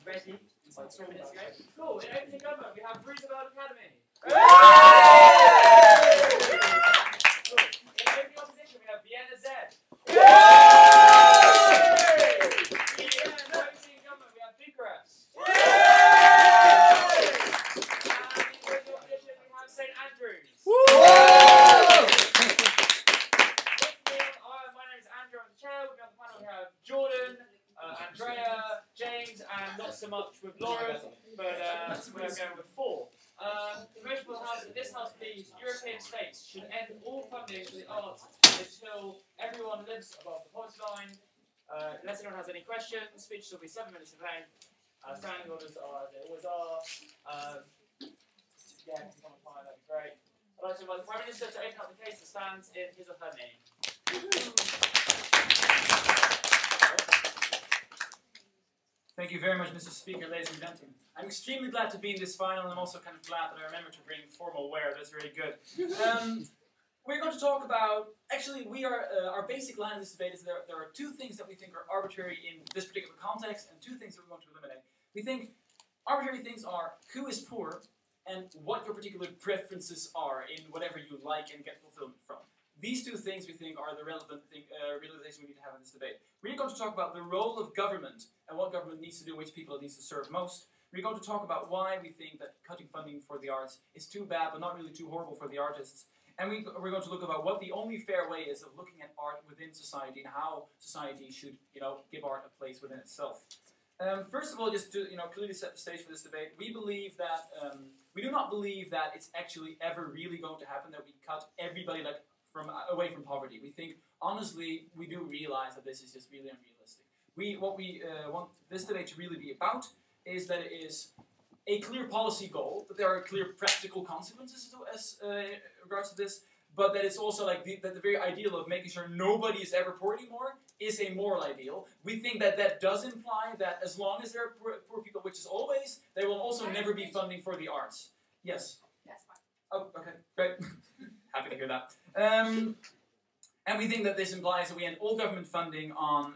ready. It's like 3 minutes ago. Cool. In opening government, we have Roosevelt Academy. Cool. In opening opposition, we have Vienna Z. In opening government, we have Bucharest. And in opening opposition, we have St. Andrews. My name is Andrew. I'm the chair. We've got the panel. We have Jordan, Andrea, James, and not so much with Lauren, but we're going with 4. The motion will have that this House believes European states should end all funding for the arts until everyone lives above the poverty line. Unless anyone has any questions, speeches will be 7 minutes in length. Standing orders are as they always are. Yeah, if you want to apply, that'd be great. I'd like to invite the Prime Minister to open up the case that stands in his or her name. Thank you very much, Mr. Speaker, ladies and gentlemen. I'm extremely glad to be in this final, and I'm also kind of glad that I remembered to bring formal wear. That's really good. We're going to talk about, actually, our basic line of this debate is there are 2 things that we think are arbitrary in this particular context, and 2 things that we want to eliminate. We think arbitrary things are who is poor, and what your particular preferences are in whatever you like and get fulfillment from. These 2 things we think are the relevant realization we need to have in this debate. We're going to talk about the role of government and what government needs to do, which people it needs to serve most. We're going to talk about why we think that cutting funding for the arts is too bad, but not really too horrible for the artists. And we're going to look about what the only fair way is of looking at art within society and how society should, give art a place within itself. First of all, just to clearly set the stage for this debate, we believe that we do not believe that it's actually ever really going to happen that we cut everybody away from poverty. We think, honestly, we do realize that this is just really unrealistic. What we want this debate to really be about is that it is a clear policy goal, that there are clear practical consequences as regards to this, but that it's also like that the very ideal of making sure nobody is ever poor anymore is a moral ideal. We think that that does imply that as long as there are poor people, which is always, there will also never be funding for the arts. Yes? That's fine. Oh, okay, great. Happy to hear that. And we think that this implies that we end all government funding on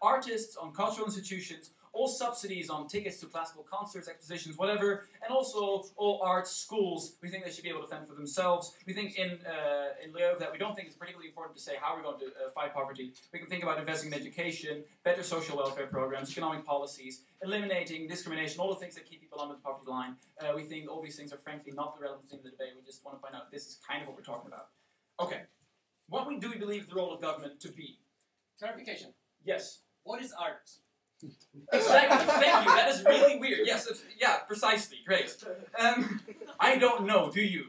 artists, on cultural institutions, all subsidies on tickets to classical concerts, expositions, whatever, and also all arts schools. We think they should be able to fend for themselves. We think in lieu of that, we don't think it's particularly important to say how we're going to fight poverty. We can think about investing in education, better social welfare programs, economic policies, eliminating discrimination, all the things that keep people under the poverty line. We think all these things are frankly not the relevant thing in the debate. We just want to find out this is kind of what we're talking about. Okay. What do we believe the role of government to be? Clarification. Yes. What is art? Exactly. Thank you. That is really weird. Yes. Yeah. Precisely. Great. I don't know. Do you?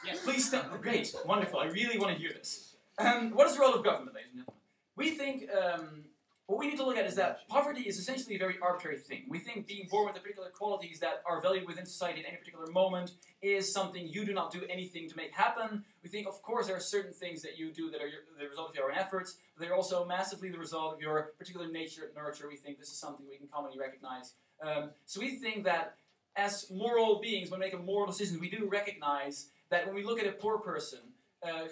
Yes. Please tell. Great. Wonderful. I really want to hear this. What is the role of government, ladies and gentlemen? We think what we need to look at is that poverty is essentially a very arbitrary thing. We think being born with the particular qualities that are valued within society at any particular moment is something you do not do anything to make happen. We think, of course, there are certain things that you do that are the result of your own efforts, but they're also massively the result of your particular nature and nurture. We think this is something we can commonly recognize. So we think that as moral beings, when we make a moral decision, we do recognize that when we look at a poor person,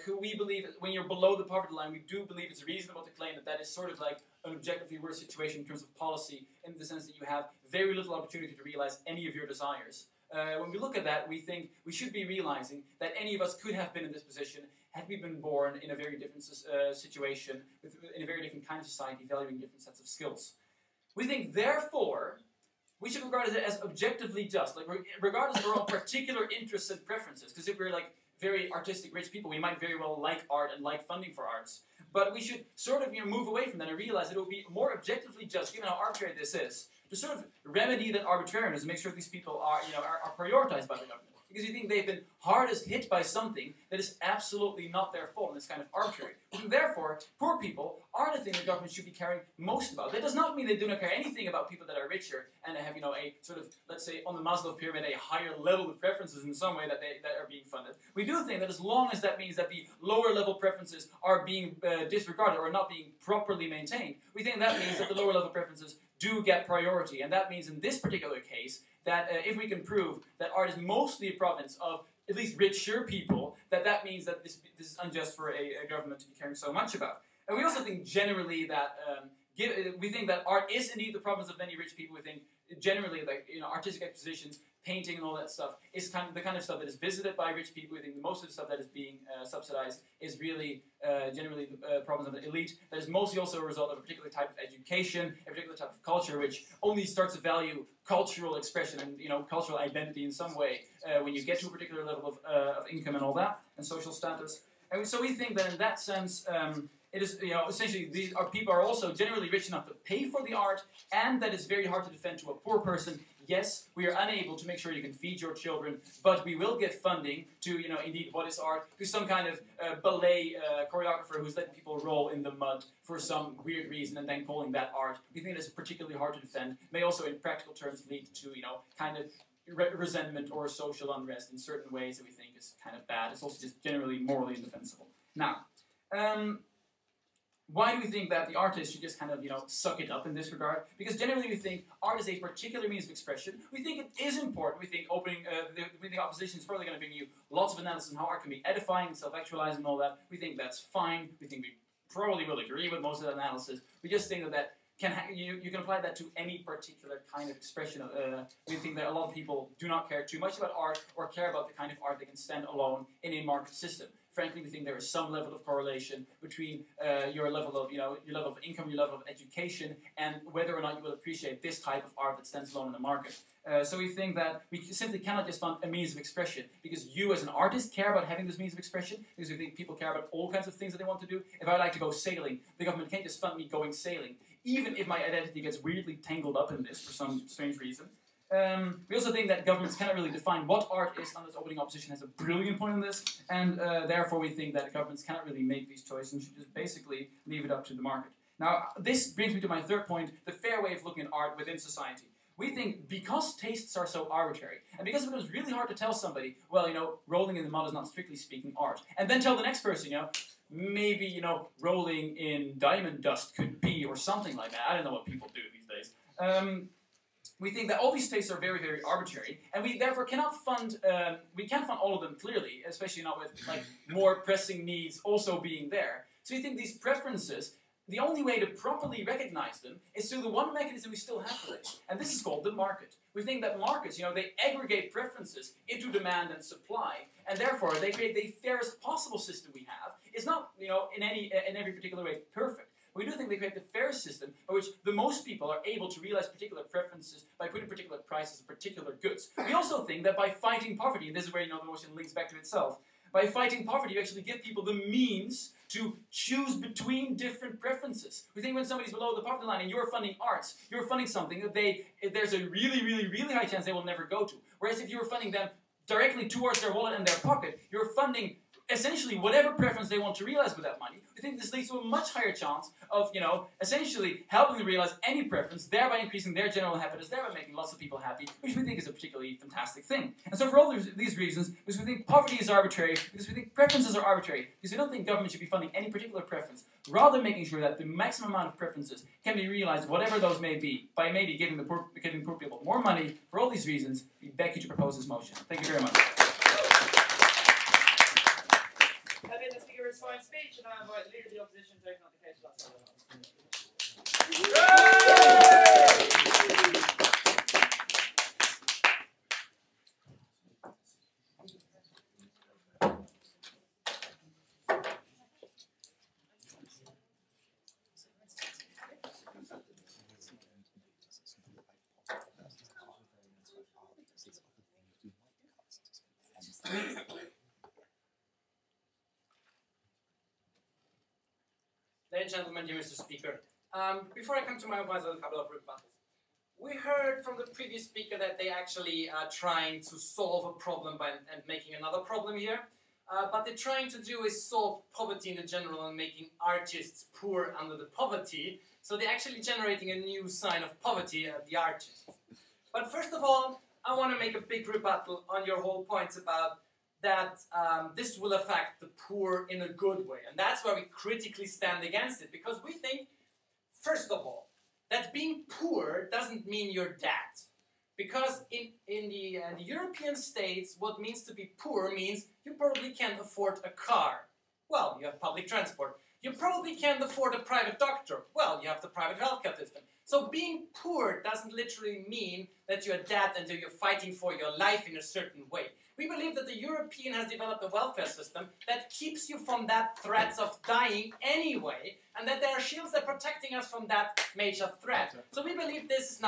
who we believe, when you're below the poverty line, we do believe it's reasonable to claim that that is sort of like an objectively worse situation in terms of policy, in the sense that you have very little opportunity to realize any of your desires. When we look at that, we think we should be realizing that any of us could have been in this position had we been born in a very different situation, in a very different kind of society, valuing different sets of skills. We think, therefore, we should regard it as objectively just, like regardless of our own particular interests and preferences, because if we're like very artistic, rich people, we might very well like art and like funding for arts. But we should sort of move away from that and realize that it will be more objectively just, given how arbitrary this is, to sort of remedy that arbitrariness and make sure these people are prioritized by the government. Because you think they've been hardest hit by something that is absolutely not their fault and it's kind of arbitrary. And therefore, poor people are the thing the government should be caring most about. That does not mean they do not care anything about people that are richer and have, a sort of, let's say, on the Maslow pyramid, a higher level of preferences in some way that are being funded. We do think that as long as that means that the lower level preferences are being disregarded or not being properly maintained, we think that means that the lower level preferences do get priority. And that means in this particular case, that if we can prove that art is mostly a province of at least richer people, that means that this is unjust for a government to be caring so much about. And we also think generally that we think that art is indeed the problems of many rich people. We think generally, like, you know, artistic expositions, painting and all that stuff is kind of the kind of stuff that is visited by rich people. We think most of the stuff that is being subsidized is really generally the problems of the elite. That is mostly also a result of a particular type of education, a particular type of culture, which only starts to value cultural expression and, you know, cultural identity in some way when you get to a particular level of income and all that, and social status. And so we think that in that sense, it is, you know, essentially these people are also generally rich enough to pay for the art, and that is very hard to defend to a poor person. Yes, we are unable to make sure you can feed your children, but we will give funding to, you know, indeed, what is art, to some kind of ballet choreographer who's letting people roll in the mud for some weird reason and then calling that art. We think that's particularly hard to defend. May also, in practical terms, lead to, you know, kind of resentment or social unrest in certain ways that we think is kind of bad. It's also just generally morally indefensible. Now, why do we think that the artist should just kind of, you know, suck it up in this regard? Because generally we think art is a particular means of expression. We think it is important. We think the opposition is probably going to bring you lots of analysis on how art can be edifying and self-actualizing and all that. We think that's fine. We think we probably will agree with most of that analysis. We just think that you can apply that to any particular kind of expression. We think that a lot of people do not care too much about art or care about the kind of art that can stand alone in a market system. Frankly, we think there is some level of correlation between your level of, you know, your level of income, your level of education, and whether or not you will appreciate this type of art that stands alone in the market. So we think that we simply cannot just fund a means of expression because you as an artist care about having this means of expression, because we think people care about all kinds of things that they want to do. If I like to go sailing, the government can't just fund me going sailing, even if my identity gets weirdly tangled up in this for some strange reason. We also think that governments cannot really define what art is unless opening opposition has a brilliant point on this, and therefore we think that governments cannot really make these choices and should just basically leave it up to the market. Now, this brings me to my third point, the fair way of looking at art within society. We think because tastes are so arbitrary, and because it was really hard to tell somebody, well, you know, rolling in the mud is not strictly speaking art, and then tell the next person, you know, maybe, you know, rolling in diamond dust could be, or something like that. I don't know what people do these days. We think that all these tastes are very, very arbitrary, and we therefore cannot fund, we can't fund all of them clearly, especially not with, like, more pressing needs also being there. So we think these preferences, the only way to properly recognize them is through the one mechanism we still have today, and this is called the market. We think that markets, you know, they aggregate preferences into demand and supply, and therefore they create the fairest possible system we have. It's not, you know, in every particular way perfect. We do think they create the fairest system by which the most people are able to realize particular preferences by putting particular prices of particular goods. We also think that by fighting poverty, and this is where, you know, the motion links back to itself, by fighting poverty you actually give people the means to choose between different preferences. We think when somebody's below the poverty line and you're funding arts, you're funding something that there's a really, really, really high chance they will never go to. Whereas if you're funding them directly towards their wallet and their pocket, you're funding essentially whatever preference they want to realize with that money. We think this leads to a much higher chance of, you know, essentially helping them realize any preference, thereby increasing their general happiness, thereby making lots of people happy, which we think is a particularly fantastic thing. And so for all these reasons, because we think poverty is arbitrary, because we think preferences are arbitrary, because we don't think government should be funding any particular preference, rather making sure that the maximum amount of preferences can be realized, whatever those may be, by maybe giving poor people more money. For all these reasons, we beg you to propose this motion. Thank you very much. That is the speaker's fine speech, and I invite the leader of the opposition to open up the case for that. Ladies and gentlemen, dear Mr. Speaker, before I come to my advice on a couple of rebuttals, we heard from the previous speaker that they actually are trying to solve a problem and making another problem here. But they're trying to do is solve poverty in the general and making artists poor under the poverty. So they're actually generating a new sign of poverty, the artists. But first of all, I want to make a big rebuttal on your whole points about that this will affect the poor in a good way. And that's where we critically stand against it, because we think, first of all, that being poor doesn't mean you're that. Because in the European states, what means to be poor means you probably can't afford a car. Well, you have public transport. You probably can't afford a private doctor. Well, you have the private healthcare system. So being poor doesn't literally mean that you're dead until you're fighting for your life in a certain way. We believe that the European has developed a welfare system that keeps you from that threat of dying anyway, and that there are shields that are protecting us from that major threat. So we believe this is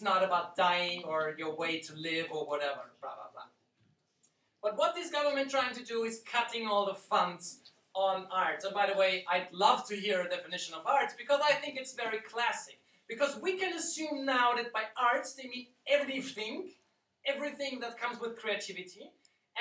not about dying or your way to live or whatever, blah, blah, blah. But what this government trying to do is cutting all the funds on arts. And by the way, I'd love to hear a definition of arts because I think it's very classic. Because we can assume now that by arts they mean everything that comes with creativity.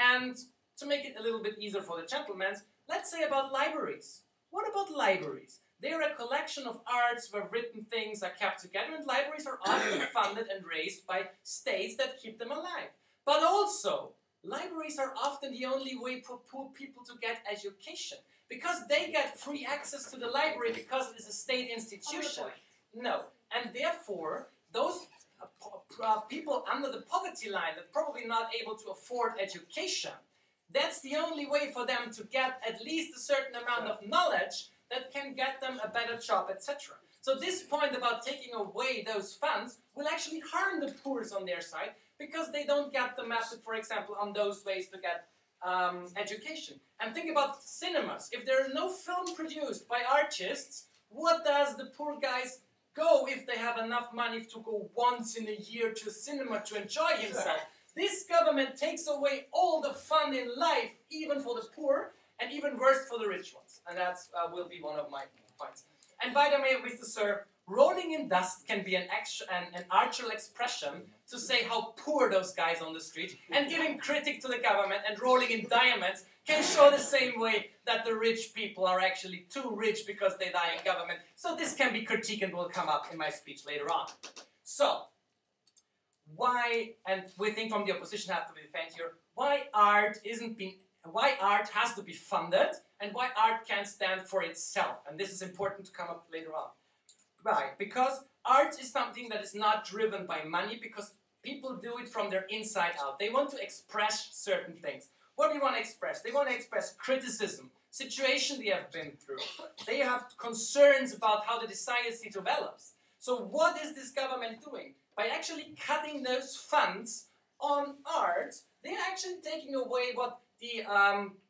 And to make it a little bit easier for the gentlemen, let's say about libraries. What about libraries? They're a collection of arts where written things are kept together, and libraries are often funded and raised by states that keep them alive. But also, libraries are often the only way for poor people to get education, because they get free access to the library because it is a state institution. No, and therefore, those people under the poverty line that probably not able to afford education, that's the only way for them to get at least a certain amount of knowledge that can get them a better job, etc. So this point about taking away those funds will actually harm the poor on their side because they don't get the method, for example, on those ways to get education. And think about cinemas. If there is no film produced by artists, what does the poor guys go if they have enough money to go once in a year to a cinema to enjoy himself? This government takes away all the fun in life, even for the poor, and even worse for the rich ones. And that will be one of my points. And by the way, Mr. Sir, rolling in dust can be an artificial expression to say how poor those guys on the street, and giving critic to the government and rolling in diamonds can show the same way that the rich people are actually too rich because they die in government. So this can be critiqued and will come up in my speech later on. So, why, and we think from the opposition have to be defended here, why art has to be funded and why art can't stand for itself. And this is important to come up later on. Why? Because art is something that is not driven by money, because people do it from their inside out. They want to express certain things. What do you want to express? They want to express criticism, situation they have been through. They have concerns about how the society develops. So what is this government doing? By actually cutting those funds on art, they're actually taking away what the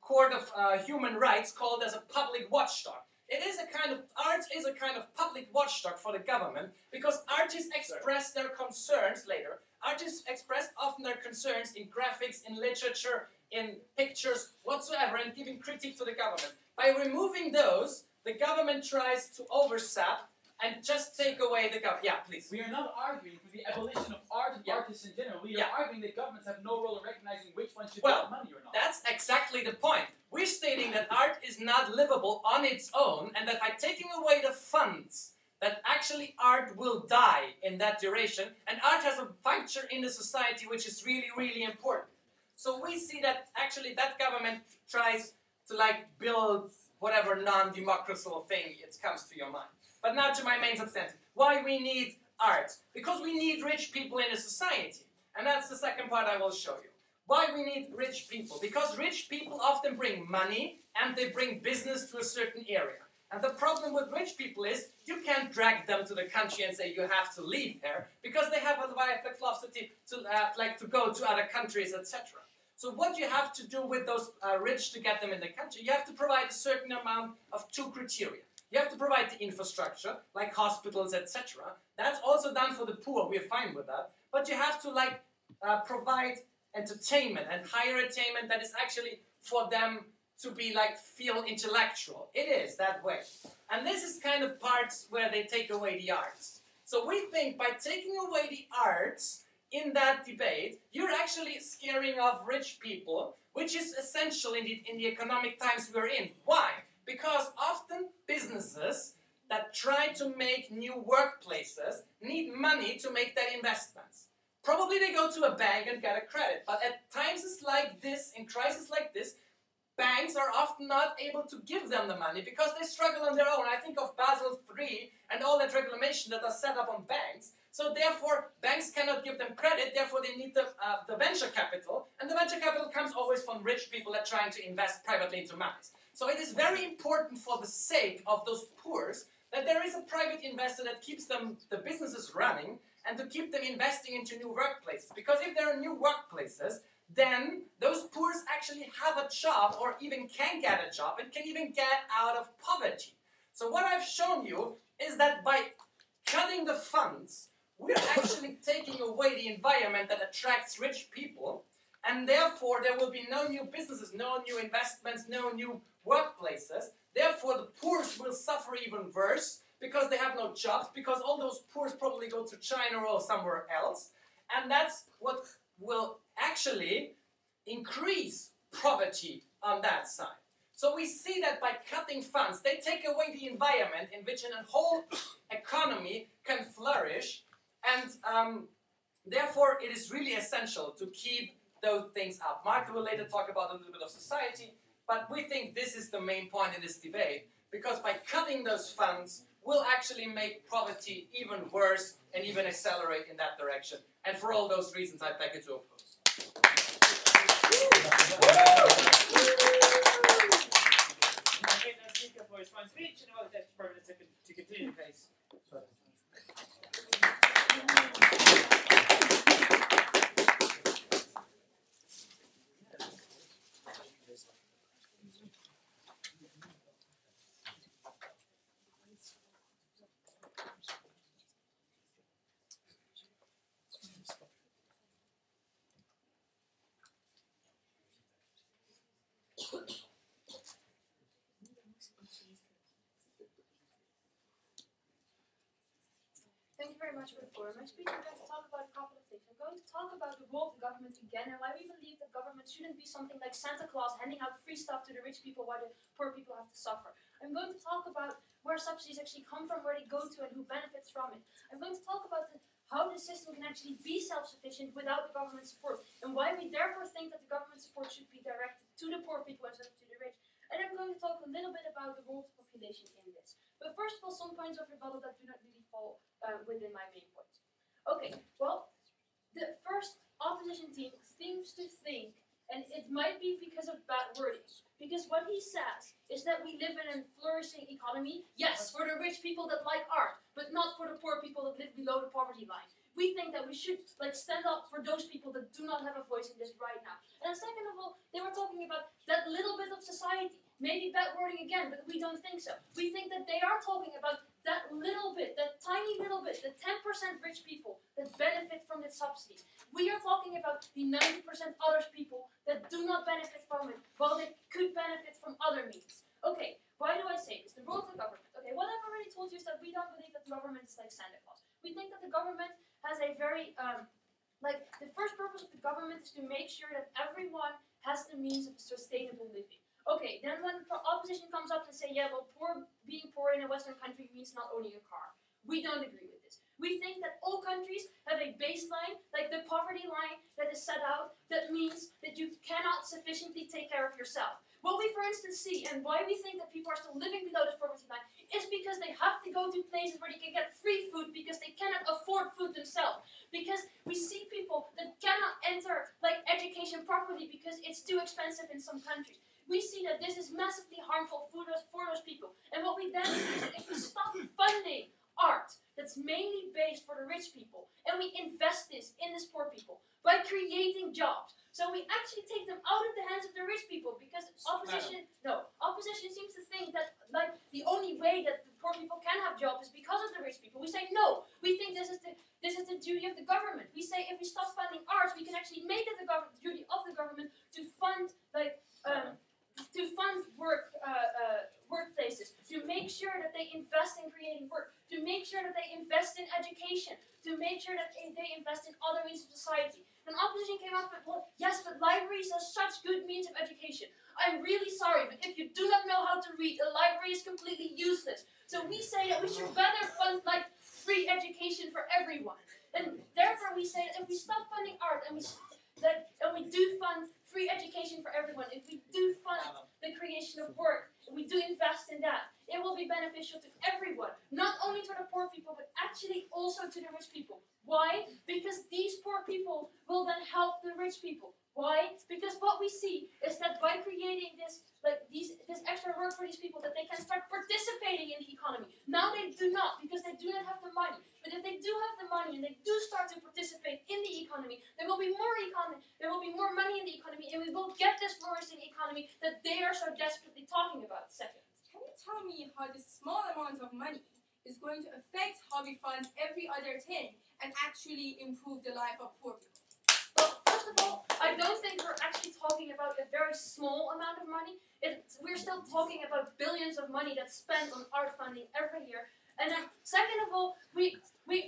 Court of Human Rights called as a public watchdog. Art is a kind of public watchdog for the government, because artists express their concerns later. Artists express often their concerns in graphics, in literature, in pictures, whatsoever, and giving critique to the government. By removing those, the government tries to oversap and just take away the government. Yeah, please. We are not arguing for the abolition of art and artists in general. We are arguing that governments have no role in recognizing which one should get money or not. That's exactly the point. We're stating that art is not livable on its own, and that by taking away the funds, that actually art will die in that duration, and art has a function in the society which is really, really important. So we see that actually that government tries to build whatever non-democratical thing it comes to your mind. But now to my main substance. Why we need art? Because we need rich people in a society. And that's the second part I will show you. Why we need rich people? Because rich people often bring money and they bring business to a certain area. And the problem with rich people is you can't drag them to the country and say you have to leave here, because they have a philosophy to go to other countries, etc. So what you have to do with those rich to get them in the country, you have to provide a certain amount of two criteria. You have to provide the infrastructure, like hospitals, etc. That's also done for the poor, we're fine with that. But you have to provide entertainment and higher attainment that is actually for them to be feel intellectual. It is that way. And this is kind of parts where they take away the arts. So we think by taking away the arts in that debate, you're actually scaring off rich people, which is essential in the economic times we're in. Why? Because often businesses that try to make new workplaces need money to make their investments. Probably they go to a bank and get a credit, but at times like this, in crises like this, banks are often not able to give them the money because they struggle on their own. I think of Basel III and all that regulation that are set up on banks. So therefore, banks cannot give them credit, therefore they need the venture capital, and the venture capital comes always from rich people that are trying to invest privately into markets. So it is very important for the sake of those poor that there is a private investor that keeps the businesses running and to keep them investing into new workplaces. Because if there are new workplaces, then those poor actually have a job or even can get a job and can even get out of poverty. So what I've shown you is that by cutting the funds, we're actually taking away the environment that attracts rich people, and therefore there will be no new businesses, no new investments, no new workplaces. Therefore the poor will suffer even worse because they have no jobs, because all those poor probably go to China or somewhere else, and that's what will actually increase poverty on that side. So we see that by cutting funds, they take away the environment in which a whole economy can flourish, and therefore it is really essential to keep those things up. Mark will later talk about a little bit of society, but we think this is the main point in this debate, because by cutting those funds, will actually make poverty even worse and even accelerate in that direction. And for all those reasons, I beg you to oppose. I think the speaker for his fine speech, and I'll let the Prime Minister to continue the case. Thank you very much for the floor. In my speech, I'm going to talk about a couple of things. I'm going to talk about the role of the government again and why we believe that government shouldn't be something like Santa Claus handing out free stuff to the rich people while the poor people have to suffer. I'm going to talk about where subsidies actually come from, where they go to, and who benefits from it. I'm going to talk about how the system can actually be self-sufficient without the government support, and why we therefore think that the government support should be directed to the poor people instead of to the rich. And I'm going to talk a little bit about the role of the population in this. But first of all, some points of rebuttal that do not really fall within my main points. Okay, well, the first opposition team seems to think, and it might be because of bad wording, because what he says is that we live in a flourishing economy, yes, for the rich people that like art, but not for the poor people that live below the poverty line. We think that we should stand up for those people that do not have a voice in this right now. And second of all, they were talking about that little bit of society. Maybe bad wording again, but we don't think so. We think that they are talking about that little bit, that tiny little bit, the 10% rich people that benefit from the subsidies. We are talking about the 90% other people that do not benefit from it, while they could benefit from other means. Okay, why do I say this? The role of the government. Okay, what I've already told you is that we don't believe that the government is like Santa Claus. We think that the government has a very, the first purpose of the government is to make sure that everyone has the means of sustainable living. Okay, then when the opposition comes up and say, yeah, well, being poor in a Western country means not owning a car. We don't agree with this. We think that all countries have a baseline, like the poverty line that is set out, that means that you cannot sufficiently take care of yourself. What we, for instance, see, and why we think that people are still living below this poverty line, is because they have to go to places where they can get free food because they cannot afford food themselves. Because we see people that cannot enter education properly because it's too expensive in some countries. We see that this is massively harmful for those people. And what we then see is if we stop funding art that's mainly based for the rich people, and we invest this in these poor people by creating jobs. So we actually take them out of the hands of the rich people, because opposition seems to think that the only way that the poor people can have jobs is because of the rich people. We say no. We think this is the duty of the government. We say if we stop funding arts, we can actually make it the duty of the government to fund workplaces, to make sure that they invest in creating work, to make sure that they invest in education, to make sure that they invest in other means of society. And opposition came up with, well, yes, but libraries are such good means of education. I'm really sorry, but if you do not know how to read, a library is completely useless. So we say that we should better fund free education for everyone. And therefore we say that if we stop funding art and we do fund free education for everyone, if we do fund the creation of work, and we do invest in that, it will be beneficial to everyone, not only to the poor people, but actually also to the rich people. Why? Because these poor people will then help the rich people. Why? Because what we see is that by creating this extra work for these people, that they can start participating in the economy. Now they do not, because they do not have the money. But if they do have the money and they do start to participate in the economy, there will be more economy, there will be more money in the economy, and we will get this flourishing economy that they are so desperately talking about. Second. Can you tell me how this small amount of money is going to affect how we fund every other thing and actually improve the life of poor people? Well, first of all, I don't think we're actually talking about a very small amount of money. We're still talking about billions of money that's spent on art funding every year. And then, second of all, we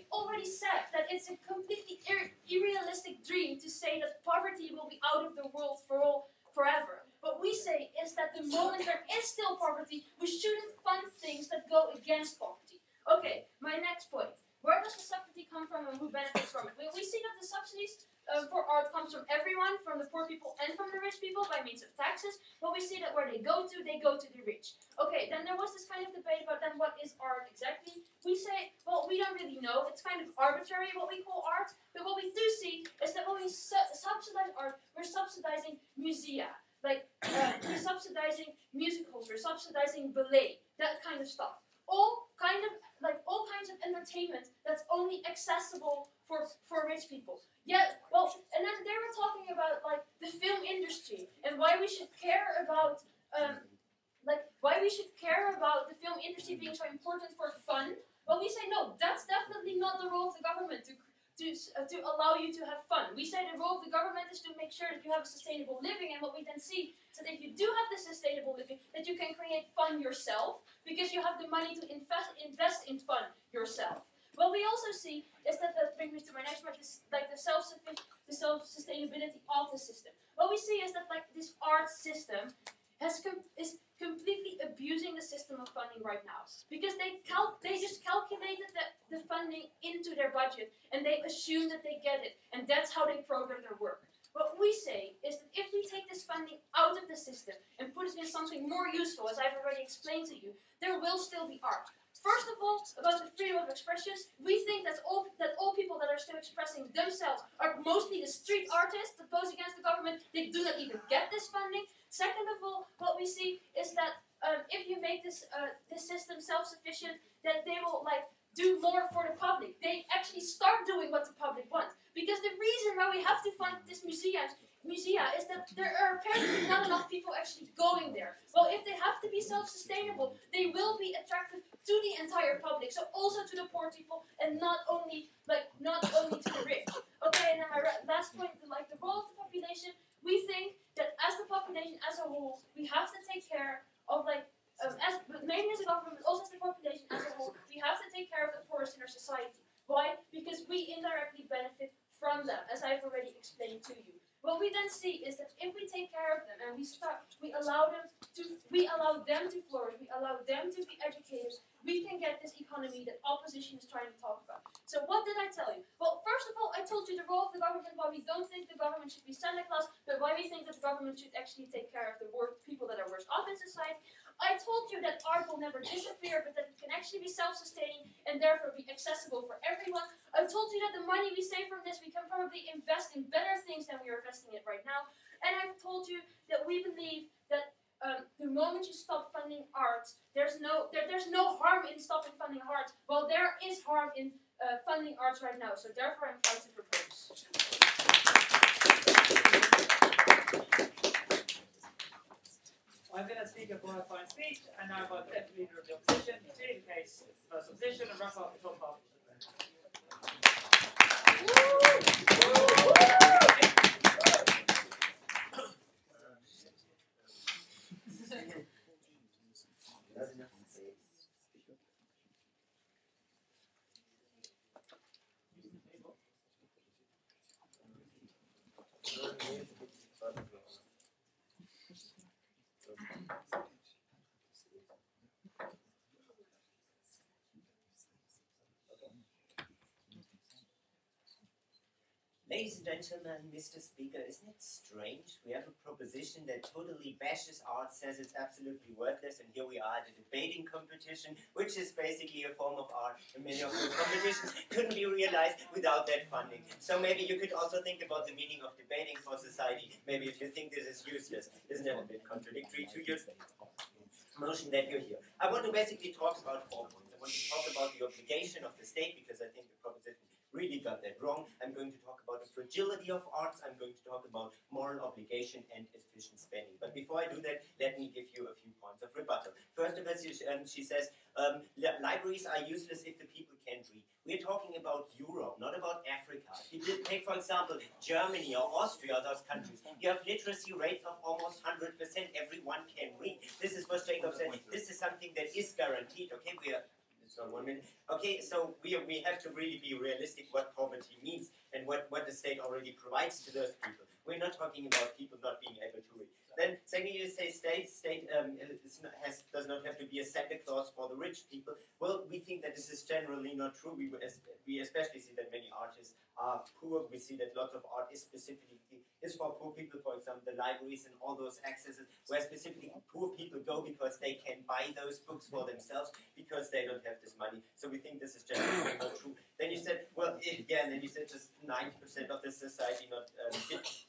already said that it's a completely unrealistic dream to say that poverty will be out of the world forever. What we say is that the moment there is still poverty, we shouldn't fund things that go against poverty. Okay, my next point. Where does the subsidy come from and who benefits from it? We see that the subsidies for art comes from everyone, from the poor people and from the rich people by means of taxes. But we see that where they go to the rich. Okay, then there was this kind of debate about then what is art exactly? We say, well, we don't really know. It's kind of arbitrary what we call art. But what we do see is that when we subsidize art, we're subsidizing musea. Like, we're subsidizing musicals, we're subsidizing ballet, that kind of stuff. All kinds of entertainment that's only accessible for rich people. Yeah, well, and then they were talking about like the film industry and why we should care about the film industry being so important for fun. Well, we say no, that's definitely not the role of the government to allow you to have fun. We say the role of the government is to make sure that you have a sustainable living, and what we then see is that if you do have this sustainable living, that you can create fun yourself because you have the money to invest in fun yourself. What we also see is that brings me to my next point, is like the self-sustainability of the system. What we see is that like this art system is completely abusing the system of funding right now because they just calculated the funding into their budget and they assume that they get it, and that's how they program their work. What we say is that if we take this funding out of the system and put it in something more useful, as I've already explained to you, there will still be art. First of all, about the freedom of expression, we think that all people that are still expressing themselves are mostly the street artists that pose against the government. They do not even get this funding. Second of all, what we see is that if you make this system self-sufficient, that they will like do more for the public. They actually start doing what the public wants. Because the reason why we have to fund this musea is that there are apparently not enough people actually going there. Well, if they have to be self-sustainable, they will be attractive to the entire public, so also to the poor people, and not only to the rich. Okay, and then my last point, like the role of the population, we think that as the population as a whole, we have to take care of mainly as a government, but also as the population as a whole, we have to take care of the poorest in our society. Why? Because we indirectly benefit from them, as I've already explained to you. What we then see is that if we take care of them and we allow them to flourish, we allow them to be educated, we can get this economy that opposition is trying to talk about. So what did I tell you? Well, first of all, I told you the role of the government, why we don't think the government should be Santa Claus, but why we think that the government should actually take care of the people that are worse off in society. I told you that art will never disappear, but that it can actually be self-sustaining and therefore be accessible for everyone. I told you that the money we save from this, we can probably invest in better things than we are investing in right now. And I've told you that we believe that the moment you stop funding art, there's no harm in stopping funding art. Well, there is harm in funding arts right now, so therefore I'm trying to propose. I'm going to speak for her fine speech, and now about the deputy leader of the opposition, to indicate first opposition and wrap up the top half. Ladies and gentlemen, Mr. Speaker, isn't it strange? We have a proposition that totally bashes art, says it's absolutely worthless, and here we are at a debating competition, which is basically a form of art, and many of those competitions couldn't be realized without that funding. So maybe you could also think about the meaning of debating for society. Maybe if you think this is useless, isn't that a bit contradictory to your motion that you're here? I want to basically talk about 4 points. I want to talk about the obligation of the state, because I think the proposition really got that wrong. I'm going to talk about the fragility of arts. I'm going to talk about moral obligation and efficient spending. But before I do that, let me give you a few points of rebuttal. First of all, she says, libraries are useless if the people can't read. We're talking about Europe, not about Africa. If you take, for example, Germany or Austria, those countries, you have literacy rates of almost 100%. Everyone can read. This is what Jacob said. This is something that is guaranteed. Okay, it's not 1 minute. Okay, so we have to really be realistic what poverty means and what the state already provides to those people. We're not talking about people not being able to read. Then, secondly, you say state does not have to be a Santa Claus for the rich people. Well, we think that this is generally not true. We especially see that many artists are poor. We see that lots of art is specifically for poor people. For example, the libraries and all those accesses where specifically poor people go because they can buy those books for themselves because they don't have this money. So we think this is generally not true. Then you said, well, yeah, and then you said just 90% of the society not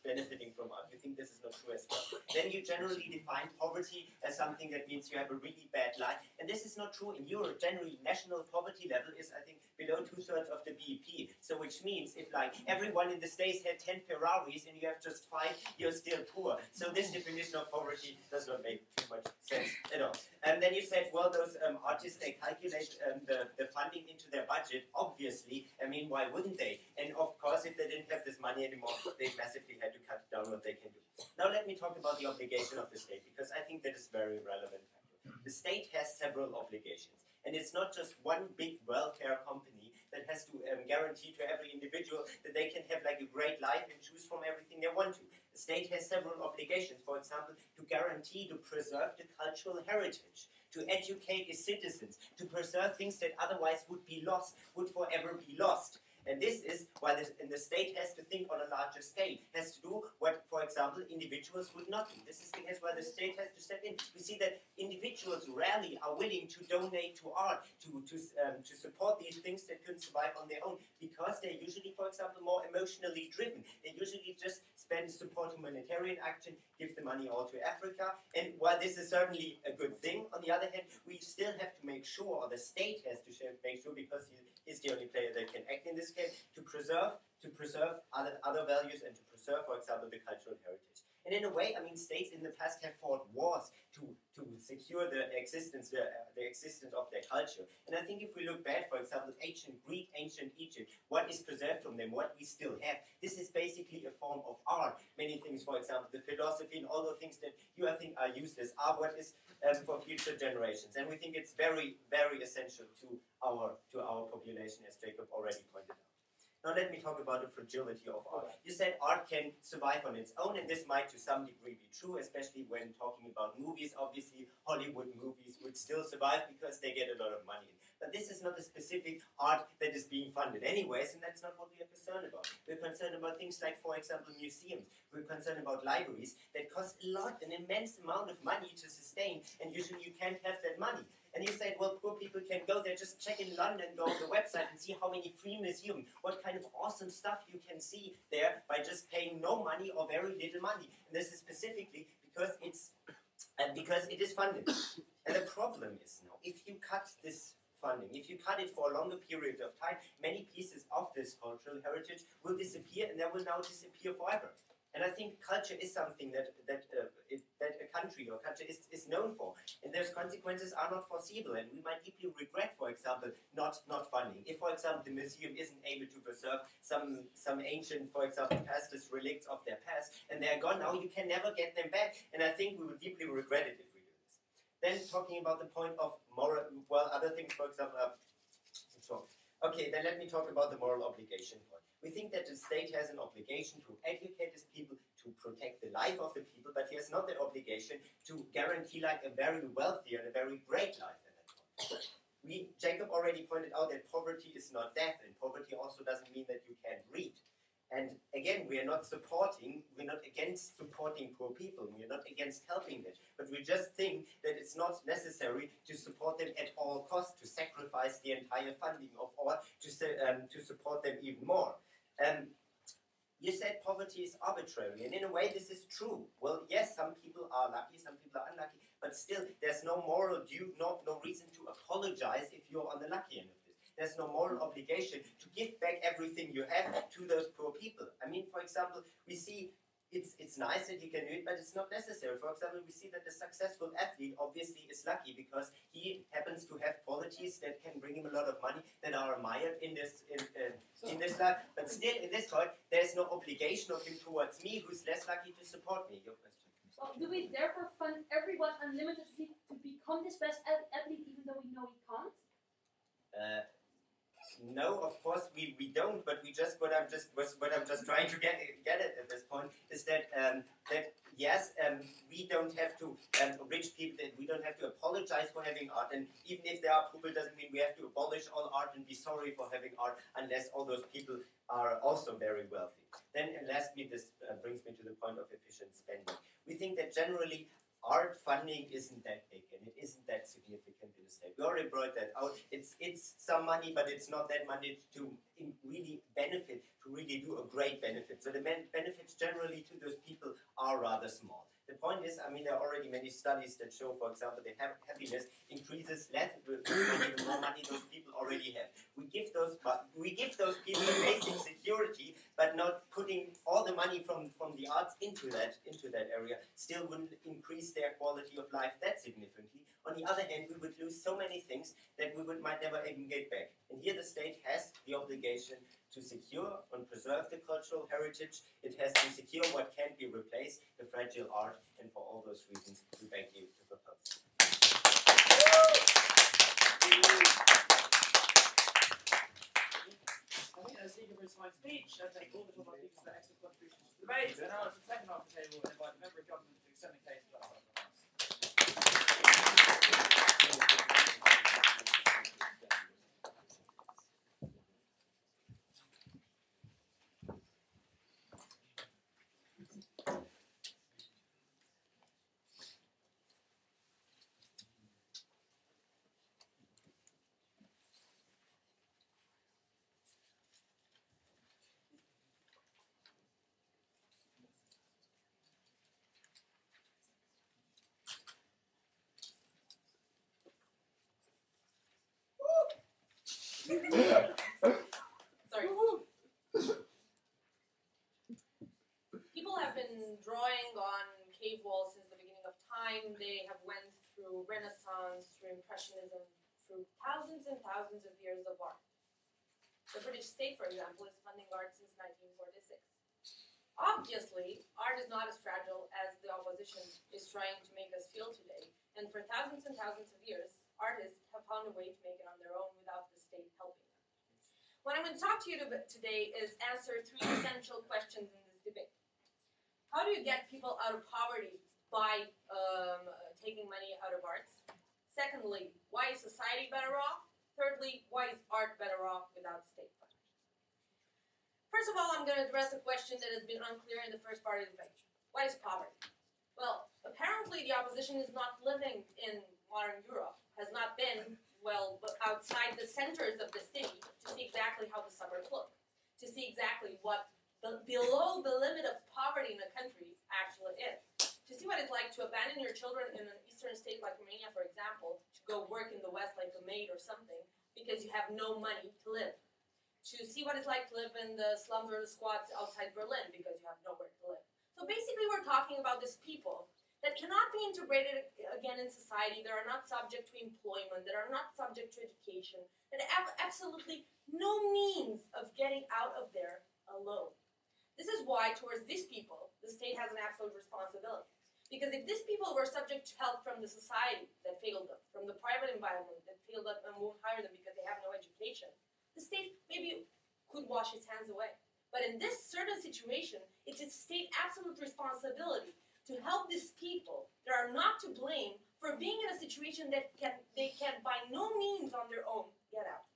benefiting from art. We think this is not true as well. Then you generally define poverty as something that means you have a really bad life. And this is not true in Europe. Generally, national poverty level is, I think, below 2/3 of the BIP. So which means if like everyone in the States had 10 Ferraris and you have just 5, you're still poor. So this definition of poverty does not make too much sense at all. And then you said, well, those artists, they calculate the funding into their budget, obviously. I mean, why wouldn't they? And of course, if they didn't have this money anymore, they massively had to cut down what they can do. Now let me talk about the obligation of the state, because I think that is very relevant factor. The state has several obligations. And it's not just one big welfare company that has to guarantee to every individual that they can have like a great life and choose from everything they want to. The state has several obligations, for example, to guarantee to preserve the cultural heritage, to educate its citizens, to preserve things that otherwise would be lost, would forever be lost. And this is why the state has to think on a larger scale, has to do what, for example, individuals would not do. This is why the state has to step in. We see that individuals rarely are willing to donate to art, to support these things that couldn't survive on their own, because they're usually, for example, more emotionally driven. They usually just support humanitarian action, give the money all to Africa. And while this is certainly a good thing, on the other hand, we still have to make sure, or the state has to make sure, because he is the only player that can act in this case, to preserve other values and to preserve, for example, the cultural heritage. And in a way, I mean, states in the past have fought wars to secure the existence of their culture. And I think if we look back, for example, ancient Greek, ancient Egypt, what is preserved from them, what we still have, this is basically a form of art. Many things, for example, the philosophy and all the things that you, I think, are useless are what is for future generations. And we think it's very, very essential to our population, as Jacob already pointed out. Now let me talk about the fragility of art. You said art can survive on its own, and this might to some degree be true, especially when talking about movies. Obviously, Hollywood movies would still survive because they get a lot of money. But this is not a specific art that is being funded anyways, and that's not what we are concerned about. We're concerned about things like, for example, museums. We're concerned about libraries that cost an immense amount of money to sustain, and usually you can't have that money. And you said, well, poor people can go there, just check in London, go on the website and see how many free museums, what kind of awesome stuff you can see there by just paying no money or very little money. And this is specifically because it is funded. And the problem is now, if you cut this funding, if you cut it for a longer period of time, many pieces of this cultural heritage will disappear, and they will now disappear forever. And I think culture is something that a country or culture is known for. And those consequences are not foreseeable. And we might deeply regret, for example, not funding. If, for example, the museum isn't able to preserve some ancient, for example, pastors' relicts of their past, and they're gone now, you can never get them back. And I think we would deeply regret it if we do this. Then talking about the point of moral, well, other things, for example, okay, then let me talk about the moral obligation point. We think that the state has an obligation to educate its people, to protect the life of the people, but he has not the obligation to guarantee like a very wealthy and a very great life at that point. Jacob already pointed out that poverty is not death, and poverty also doesn't mean that you can't read. And again, we are not against supporting poor people, we are not against helping them, but we just think that it's not necessary to support them at all costs, to sacrifice the entire funding of all, to support them even more. You said poverty is arbitrary, and in a way this is true. Well, yes, some people are lucky, some people are unlucky, but still there's no moral due, no reason to apologize if you're on the lucky end of this. There's no moral obligation to give back everything you have to those poor people. I mean, for example, we see it's nice that you can do it, but it's not necessary. For example, we see that the successful athlete obviously is lucky because he happens to have qualities that can bring him a lot of money, that are admired in this life. But still, in this point, there's no obligation of him towards me, who's less lucky, to support me. Your question. Well, do we therefore fund everyone unlimitedly to become this best athlete, even though we know he can't? No, of course we don't. But what I'm just trying to get at this point is that yes, we don't have to rich people. We don't have to apologize for having art, and even if there are people, doesn't mean we have to abolish all art and be sorry for having art, unless all those people are also very wealthy. Then, lastly, this brings me to the point of efficient spending. We think that generally art funding isn't that big and it isn't that significant in the state. We already brought that out. It's some money, but it's not that money to really benefit, to really do a great benefit. So the benefits generally to those people are rather small. The point is, I mean, there are already many studies that show, for example, that happiness increases less with money, the more money those people already have. We give those people basic security, but not putting all the money from the arts into that area still wouldn't increase their quality of life that significantly. On the other hand, we would lose so many things that we might never even get back. And here the state has the obligation to secure and preserve the cultural heritage. It has to secure what can't be replaced, the fragile art, and for all those reasons, we beg you to propose. I think that's Speaker for his fine speech. I thank all the top speakers for their excellent contributions to the debate. And now, to the second half of the table, and invite the member of government to extend the case to that side of the House. Sorry. People have been drawing on cave walls since the beginning of time. They have went through Renaissance, through Impressionism, through thousands and thousands of years of art. The British state, for example, is funding art since 1946. Obviously, art is not as fragile as the opposition is trying to make us feel today. And for thousands and thousands of years, artists have found a way to make it on their own without the state helping them. What I'm going to talk to you about today is answer three essential questions in this debate. How do you get people out of poverty by taking money out of arts? Secondly, why is society better off? Thirdly, why is art better off without state funding? First of all, I'm going to address a question that has been unclear in the first part of the debate. What is poverty? Well, apparently the opposition is not living in modern Europe, has not been, well, outside the centers of the city to see exactly how the suburbs look, to see exactly what below the limit of poverty in a country actually is, to see what it's like to abandon your children in an eastern state like Romania, for example, to go work in the west like a maid or something because you have no money to live, to see what it's like to live in the slums or the squats outside Berlin because you have nowhere to live. So basically we're talking about these people that cannot be integrated again in society, that are not subject to employment, that are not subject to education, that have absolutely no means of getting out of there alone. This is why, towards these people, the state has an absolute responsibility. Because if these people were subject to help from the society that failed them, from the private environment that failed them and won't hire them because they have no education, the state maybe could wash its hands away. But in this certain situation, it's its state absolute responsibility to help these people that are not to blame for being in a situation that they can by no means on their own get out.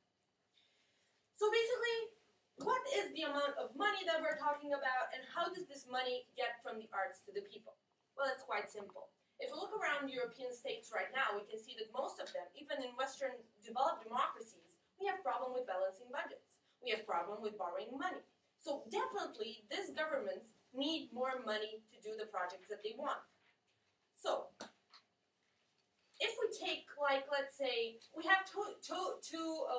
So basically, what is the amount of money that we're talking about, and how does this money get from the arts to the people? Well, it's quite simple. If we look around European states right now, we can see that most of them, even in Western developed democracies, we have problem with balancing budgets. We have problem with borrowing money. So definitely, these governments need more money to do the projects that they want. So, if we take, like, let's say, we have two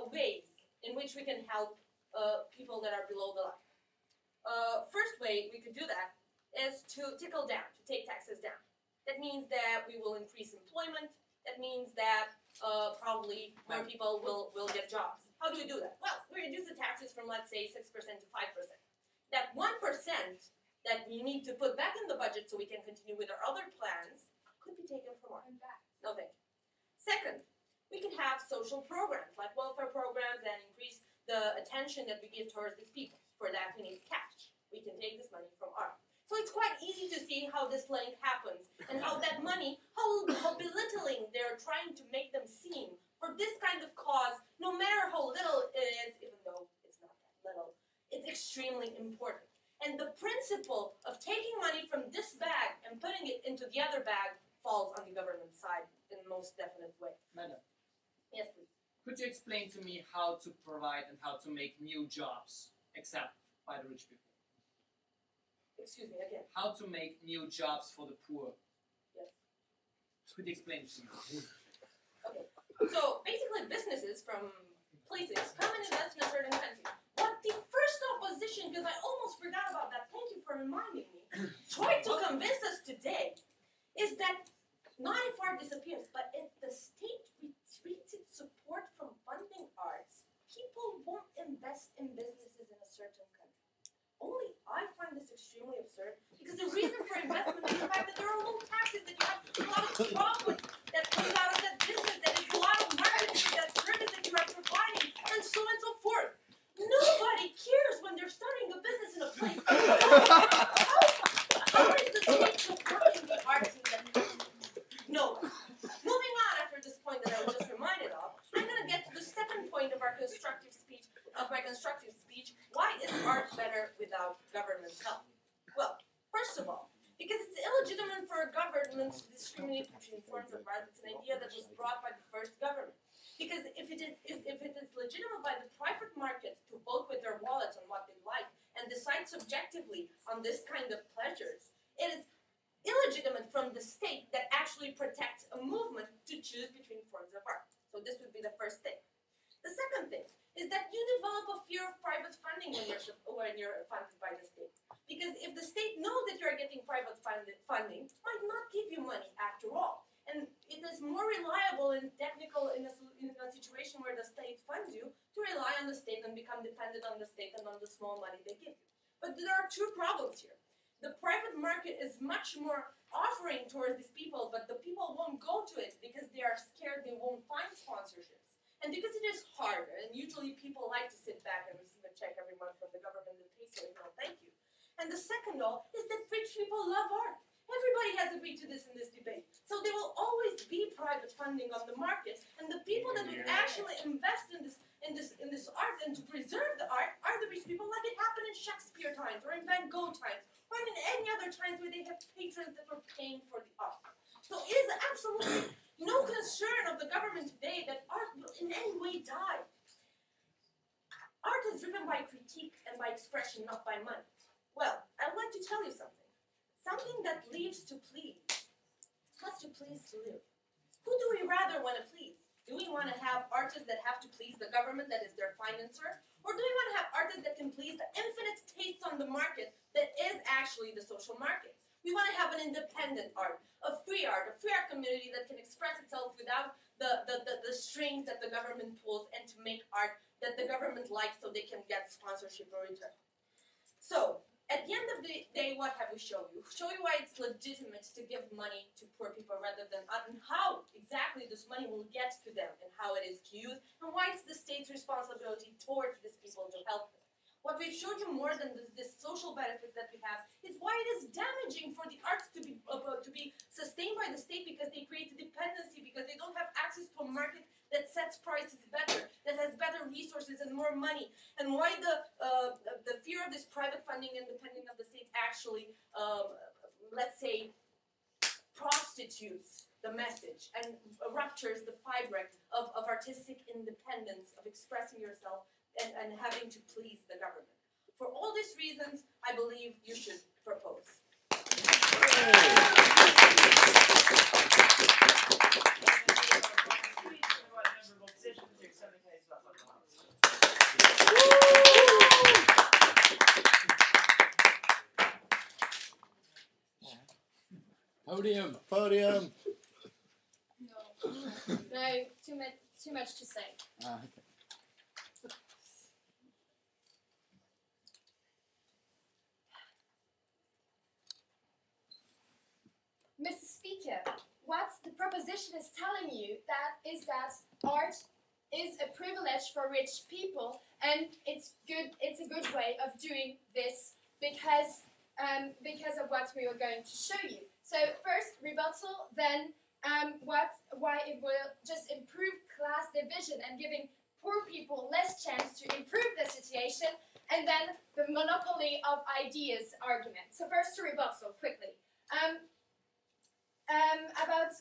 ways in which we can help people that are below the line. First way we could do that is to trickle down, to take taxes down. That means that we will increase employment. That means that probably more people will get jobs. How do we do that? Well, we reduce the taxes from, let's say, 6% to 5%. That 1% that we need to put back in the budget so we can continue with our other plans could be taken from our back. No thank you. Second, we can have social programs like welfare programs and increase the attention that we give towards these people. For that, we need cash. We can take this money from art. So it's quite easy to see how this link happens and how that money, how belittling they're trying to make them seem for this kind of cause, no matter how little it is, even though it's not that little, it's extremely important. And the principle of taking money from this bag and putting it into the other bag falls on the government side in the most definite way. Madam, Yes, please. could you explain to me how to provide and how to make new jobs, except by the rich people? Excuse me again. How to make new jobs for the poor? Yes. Could you explain to me? Okay. So basically, businesses from places come and invest in a certain country. But the first opposition, because I almost forgot about that, thank you for reminding me, tried to convince us today, is that not if art disappears, but if the state retreats its support from funding arts, people won't invest in businesses in a certain country. Only I find this extremely absurd, because the reason for investment is the fact that there are low taxes, that you have a lot of profit that comes out of that business, that is a lot of marketing for that service that you are providing, and so on and so forth. Nobody cares when they're starting a business in a place. How is the state supporting the arts in that? No. Moving on after this point that I was just reminded of, I'm going to get to the second point of our constructive speech, Why is art better without government help? Well, first of all, because it's illegitimate for a government to discriminate between forms of art. It's an idea that was brought by the first government. Because if it is legitimate by the private market to vote with their wallets on what they like and decide subjectively on this kind of pleasures, it is illegitimate from the state that actually protects a movement to choose between forms of art. So this would be the first thing. The second thing is that you develop a fear of private funding when you're funded by the state. Because if the state knows that you're getting private funding, it might not give you money after all. And it is more reliable and technical in a situation where the state funds you to rely on the state and become dependent on the state and on the small money they give you. But there are two problems here. The private market is much more offering towards these people, but the people won't go to it because they are scared they won't find sponsorships. And because it is hard, and usually people like to sit back and receive a check every month from the government and pay so no thank you. And the second all is that rich people love art. Everybody has agreed to this in this debate. So there will always be private funding on the market, and the people that would actually invest in this art and to preserve the art are the rich people, like it happened in Shakespeare times or in Van Gogh times or in any other times where they have patrons that were paying for the art. So it is absolutely no concern of the government today that art will in any way die. Art is driven by critique and by expression, not by money. Well, I'd like to tell you something. Something that lives to please has to please to live. Who do we rather want to please? Do we want to have artists that have to please the government that is their financer? Or do we want to have artists that can please the infinite tastes on the market that is actually the social market? We want to have an independent art, a free art community that can express itself without the strings that the government pulls, and to make art that the government likes so they can get sponsorship in return. So, at the end of the day, what have we shown you? Show you why it's legitimate to give money to poor people rather than and how exactly this money will get to them and how it is used, and why it's the state's responsibility towards these people to help them. What we've showed you more than this social benefits that we have is why it is damaging for the arts to be sustained by the state, because they create a dependency, because they don't have access to a market that sets prices better, that has better resources and more money, and why the fear of this private funding independent of the state actually, let's say, prostitutes the message and ruptures the fabric of artistic independence, of expressing yourself and having to please the government. For all these reasons, I believe you should propose. Podium. No, too much to say. Okay. Mr. Speaker, what the proposition is telling you is that art is a privilege for rich people, and it's a good way of doing this because of what we are going to show you. So first rebuttal, then why it will just improve class division and giving poor people less chance to improve their situation, and then the monopoly of ideas argument. So first to rebuttal quickly. About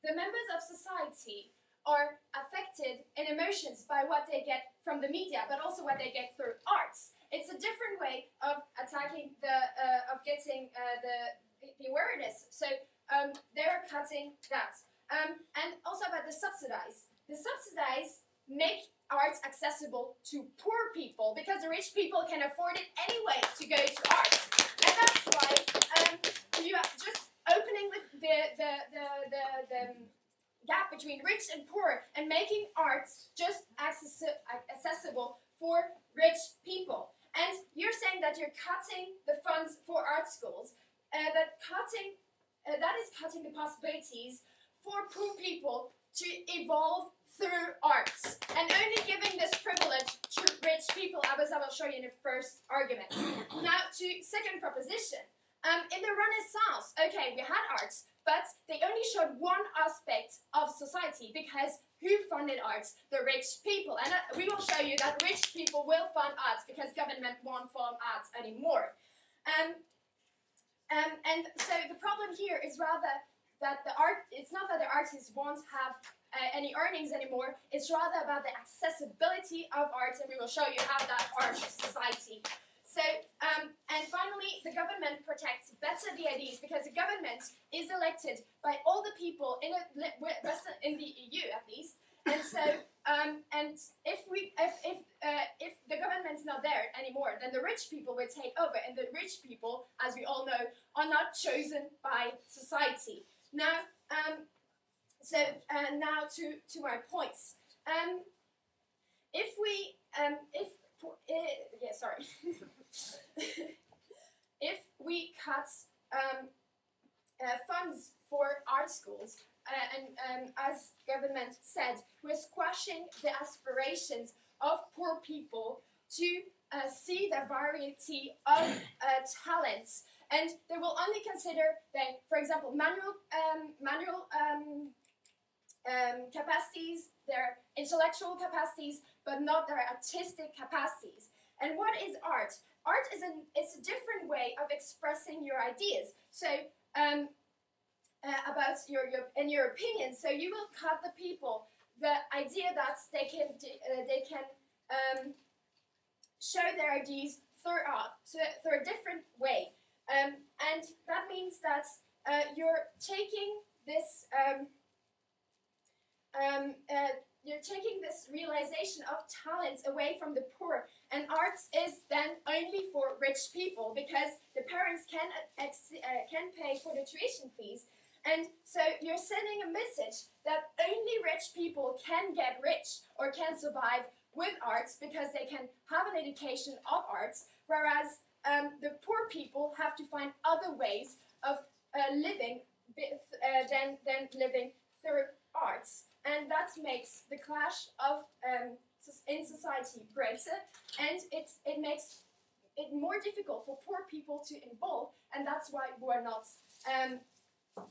the members of society are affected in emotions by what they get from the media, but also what they get through arts. It's a different way of attacking of getting the awareness. So they're cutting that. And also about the subsidies. The subsidies make arts accessible to poor people because the rich people can afford it anyway to go to arts. And that's why you are just opening the gap between rich and poor and making arts just accessible for rich people. And you're saying that you're cutting the funds for art schools, that is cutting the possibilities for poor people to evolve through arts, and only giving this privilege to rich people, as I will show you in the first argument. Now to second proposition. In the Renaissance, okay, we had arts, but they only showed one aspect of society because who funded arts? The rich people. And we will show you that rich people will fund arts because government won't fund arts anymore. And so the problem here is rather that it's not that the artists won't have any earnings anymore, it's rather about the accessibility of art, and we will show you how that harms society. So, and finally, the government protects better the ideas because the government is elected by all the people in the EU at least. And so, and if the government's not there anymore, then the rich people will take over, and the rich people, as we all know, are not chosen by society. Now, now to my points. If we cut funds for art schools, and as government said, we're squashing the aspirations of poor people to see the variety of talents, and they will only consider for example, manual capacities, their intellectual capacities, but not their artistic capacities. And what is art? Art it's a different way of expressing your ideas. So about your opinion. So you will cut the people the idea that they can show their ideas through art, through a different way. And that means that you're taking this realization of talents away from the poor, and arts is then only for rich people because the parents can pay for the tuition fees. And so you're sending a message that only rich people can get rich or can survive with arts because they can have an education of arts, whereas the poor people have to find other ways of living than living through arts. And that makes the clash of in society greater, and it makes it more difficult for poor people to involve, and that's why we're not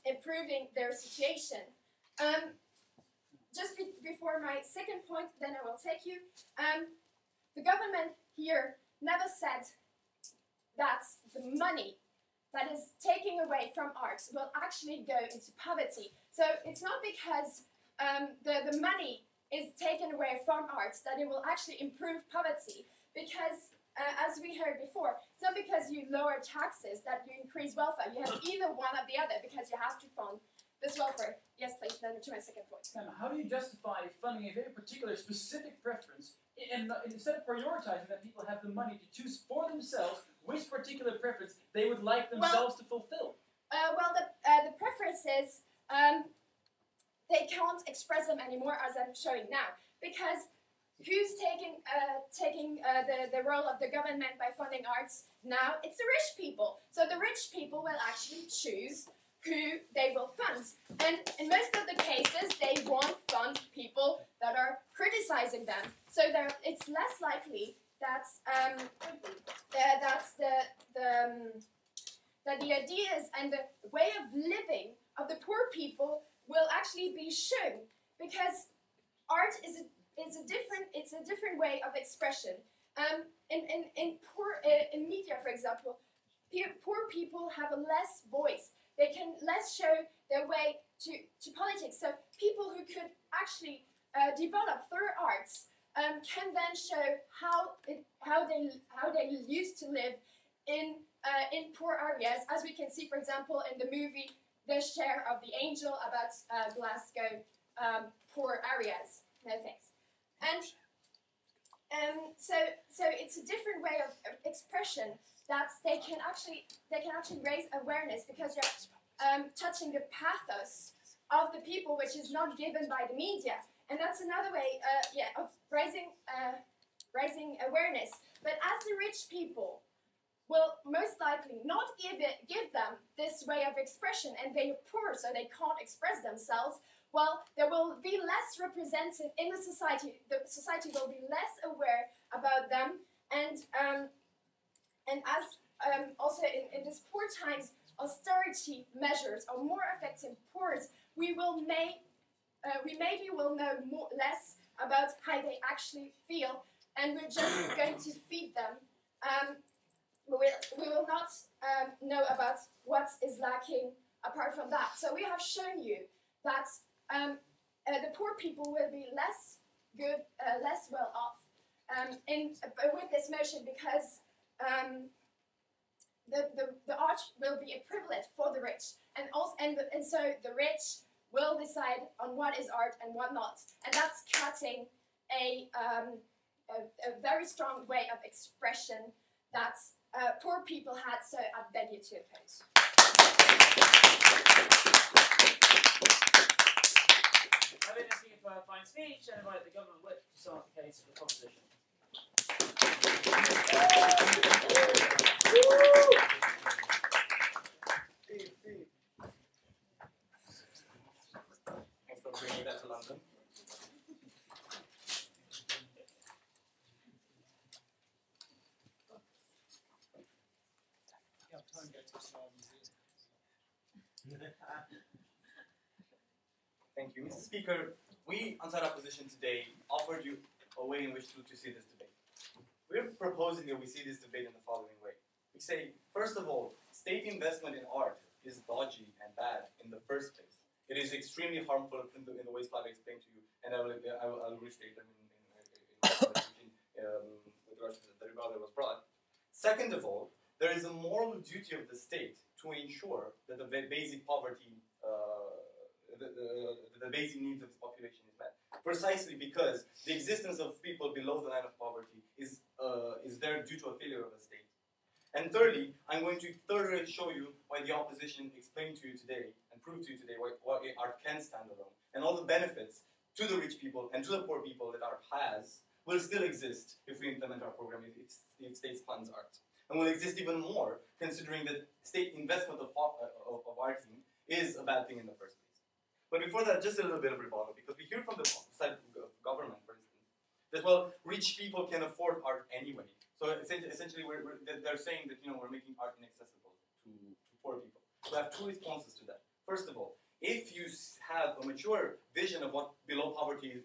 improving their situation. Just before my second point, then I will take you. The government here never said that the money that is taken away from arts will actually go into poverty. So it's not because the money is taken away from arts that it will actually improve poverty. Because, as we heard before, it's not because you lower taxes that you increase welfare. You have either one or the other because you have to fund this welfare. Yes, please, then to my second point. How do you justify funding a very particular specific preference and instead of prioritizing that people have the money to choose for themselves which particular preference they would like themselves to fulfill? The preferences, they can't express them anymore as I'm showing now. Because who's taking the role of the government by funding arts now? It's the rich people. So the rich people will actually choose who they will fund. And in most of the cases, they won't fund people that are criticizing them. So it's less likely that the ideas and the way of living of the poor people will actually be shown, because art is a different way of expression. In media, for example, poor people have a less voice. They can less show their way to politics. So people who could actually develop through arts can then show how they used to live in poor areas, as we can see, for example, in the movie The Share of the Angel about Glasgow poor areas. No thanks. And so it's a different way of expression that they can actually raise awareness, because you're touching the pathos of the people, which is not given by the media. And that's another way, of raising awareness. But as the rich people will most likely not give them this way of expression, and they are poor, so they can't express themselves, well, there will be less represented in the society. The society will be less aware about them, and as also in these poor times, austerity measures are more affecting poor. We maybe will know less about how they actually feel, and we're just going to feed them. We will not know about what is lacking apart from that. So we have shown you that the poor people will be less well off with this motion, because the art will be a privilege for the rich, and so the rich will decide on what is art and what not, and that's cutting a very strong way of expression that poor people had. So I beg you to oppose. I think let's give a fine speech and invite the government whip to start the case for the proposition. Thanks for bringing that to London. Thank you. Mr. Speaker, we, Untitled Opposition today, offered you a way in which to see this debate. We're proposing that we see this debate in the following way. We say, first of all, state investment in art is dodgy and bad in the first place. It is extremely harmful in the ways Flavia explained to you, and I will restate them with regards to the rebuttal that was brought. Second of all, there is a moral duty of the state to ensure that the basic poverty, the basic needs of its population is met. Precisely because the existence of people below the line of poverty is there due to a failure of the state. And thirdly, I'm going to thoroughly show you why the opposition explained to you today and proved to you today why art can stand alone, and all the benefits to the rich people and to the poor people that art has will still exist if we implement our program, if state funds art. And will exist even more, considering that state investment of arting is a bad thing in the first place. But before that, just a little bit of rebuttal, because we hear from the side of government, for instance, that, well, rich people can afford art anyway. So essentially, they're saying that, we're making art inaccessible to poor people. So I have two responses to that. First of all, if you have a mature vision of what below poverty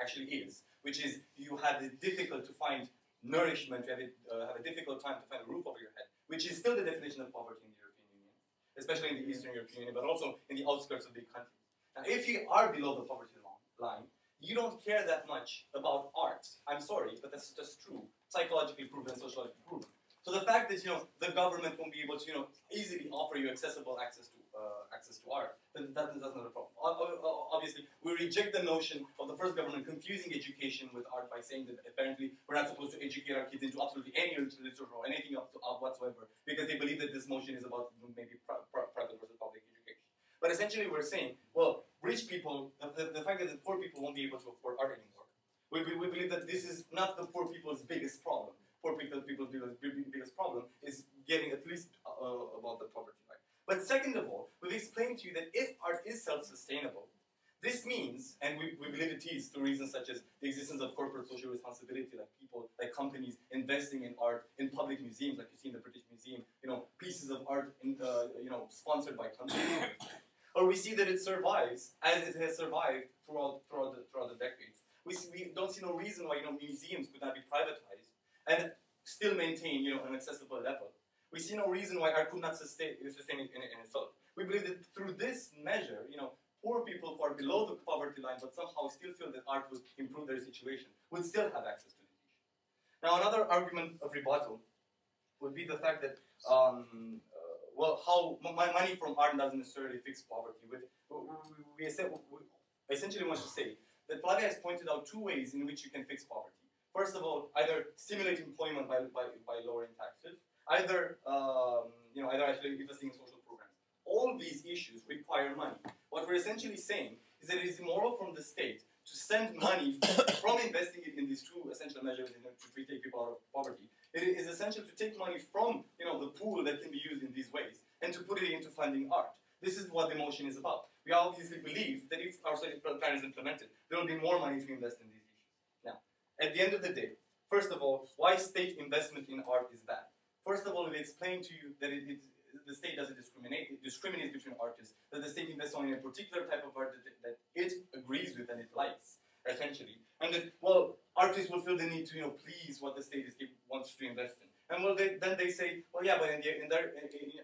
actually is, which is you have it difficult to find nourishment, you have a difficult time to find a roof over your head, which is still the definition of poverty in the European Union, especially in the Eastern European Union, but also in the outskirts of big countries. Now, if you are below the poverty line, you don't care that much about art. I'm sorry, but that's just true. Psychologically proven, sociologically proven. So the fact that the government won't be able to easily offer you accessible access to art, then that's not a problem. Obviously, we reject the notion of the first government confusing education with art by saying that apparently we're not supposed to educate our kids into absolutely any literature or anything whatsoever, because they believe that this motion is about maybe private versus public education. But essentially, we're saying, well, rich people, the fact that the poor people won't be able to afford art anymore. We believe that this is not the poor people's biggest problem. Poor people's biggest problem is getting at least above the poverty line. But second of all, we've explained to you that if art is self-sustainable, this means, and we believe it is through reasons such as the existence of corporate social responsibility, like people, like companies investing in art in public museums, like you see in the British Museum, pieces of art sponsored by companies. Or we see that it survives as it has survived throughout the decades. We don't see no reason why museums could not be privatized and still maintain an accessible level. We see no reason why art could not sustain in itself. We believe that through this measure, poor people who are below the poverty line but somehow still feel that art would improve their situation would still have access to education. Now, another argument of rebuttal would be the fact that how money from art doesn't necessarily fix poverty. We essentially want to say that Flavia has pointed out two ways in which you can fix poverty. First of all, either stimulate employment by lowering taxes, either actually investing in social programs. All these issues require money. What we're essentially saying is that it is immoral from the state to send money from investing it in these two essential measures to take people out of poverty. It is essential to take money from the pool that can be used in these ways and to put it into funding art. This is what the motion is about. We obviously believe that if our social plan is implemented, there will be more money to invest in these issues. Now, at the end of the day, first of all, why state investment in art is bad. First of all, we explained to you that the state doesn't discriminate. It discriminates between artists, that the state invests only in a particular type of art that it agrees with and it likes, essentially. And that, artists will feel the need to, please what the state wants to invest in. And then they say, well, yeah, but in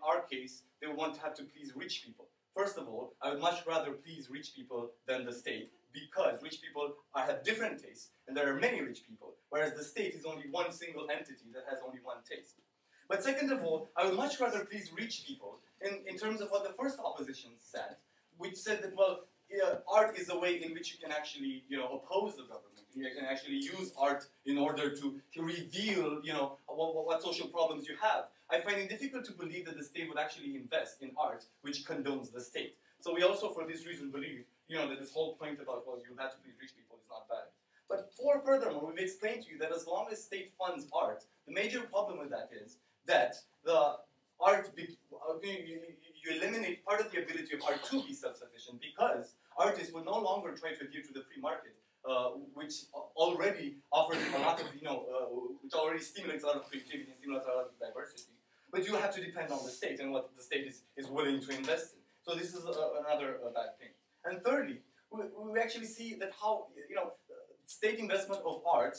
our case, they want to have to please rich people. First of all, I would much rather please rich people than the state, because rich people have different tastes, and there are many rich people, whereas the state is only one single entity that has only one taste. But second of all, I would much rather please rich people in terms of what the first opposition said, which said that, art is a way in which you can actually, oppose the government. You can actually use art in order to reveal, what social problems you have. I find it difficult to believe that the state would actually invest in art which condones the state. So we also, for this reason, believe, that this whole point about, you have to please rich people is not bad. But furthermore, we've explained to you that as long as state funds art, the major problem with that is that the art, you eliminate part of the ability of art to be self-sufficient, because artists would no longer try to adhere to the free market, which already offers a lot of, which already stimulates a lot of creativity and stimulates a lot of diversity. But you have to depend on the state and what the state is willing to invest in. So this is another bad thing. And thirdly, we actually see that how, state investment of art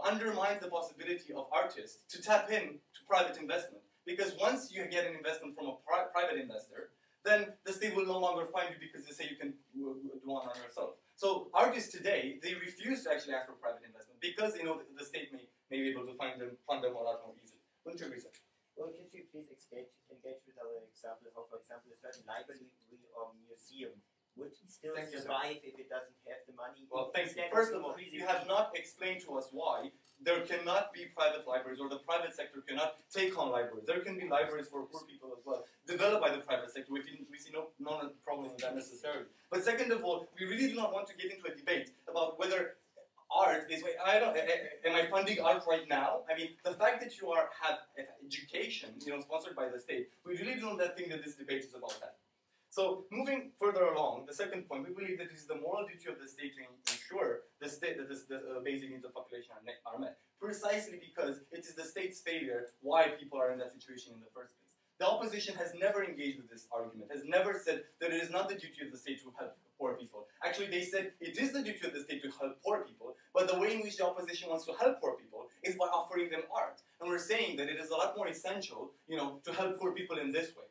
undermines the possibility of artists to tap in to private investment. Because once you get an investment from a private investor, then the state will no longer fund you because they say you can do one on yourself. So artists today, they refuse to actually ask for private investment because they know that the state may be able to fund them a lot more easily. Wouldn't you agree, sir? Well, could you please engage with our example of, for example, a certain library or museum would still survive if it doesn't have the money? Well, thank you. First of all, you have not explained to us why there cannot be private libraries, or the private sector cannot take on libraries. There can be libraries for poor people as well, developed by the private sector. We see no problem with that necessarily. But second of all, we really do not want to get into a debate about whether art is. Am I funding art right now? I mean, the fact that you have education, sponsored by the state, we really do not think that this debate is about that. So moving further along, the second point, we believe that it is the moral duty of the state to ensure that the basic needs of the population are met, precisely because it is the state's failure why people are in that situation in the first place. The opposition has never engaged with this argument, has never said that it is not the duty of the state to help poor people. Actually, they said it is the duty of the state to help poor people, but the way in which the opposition wants to help poor people is by offering them art. And we're saying that it is a lot more essential, to help poor people in this way,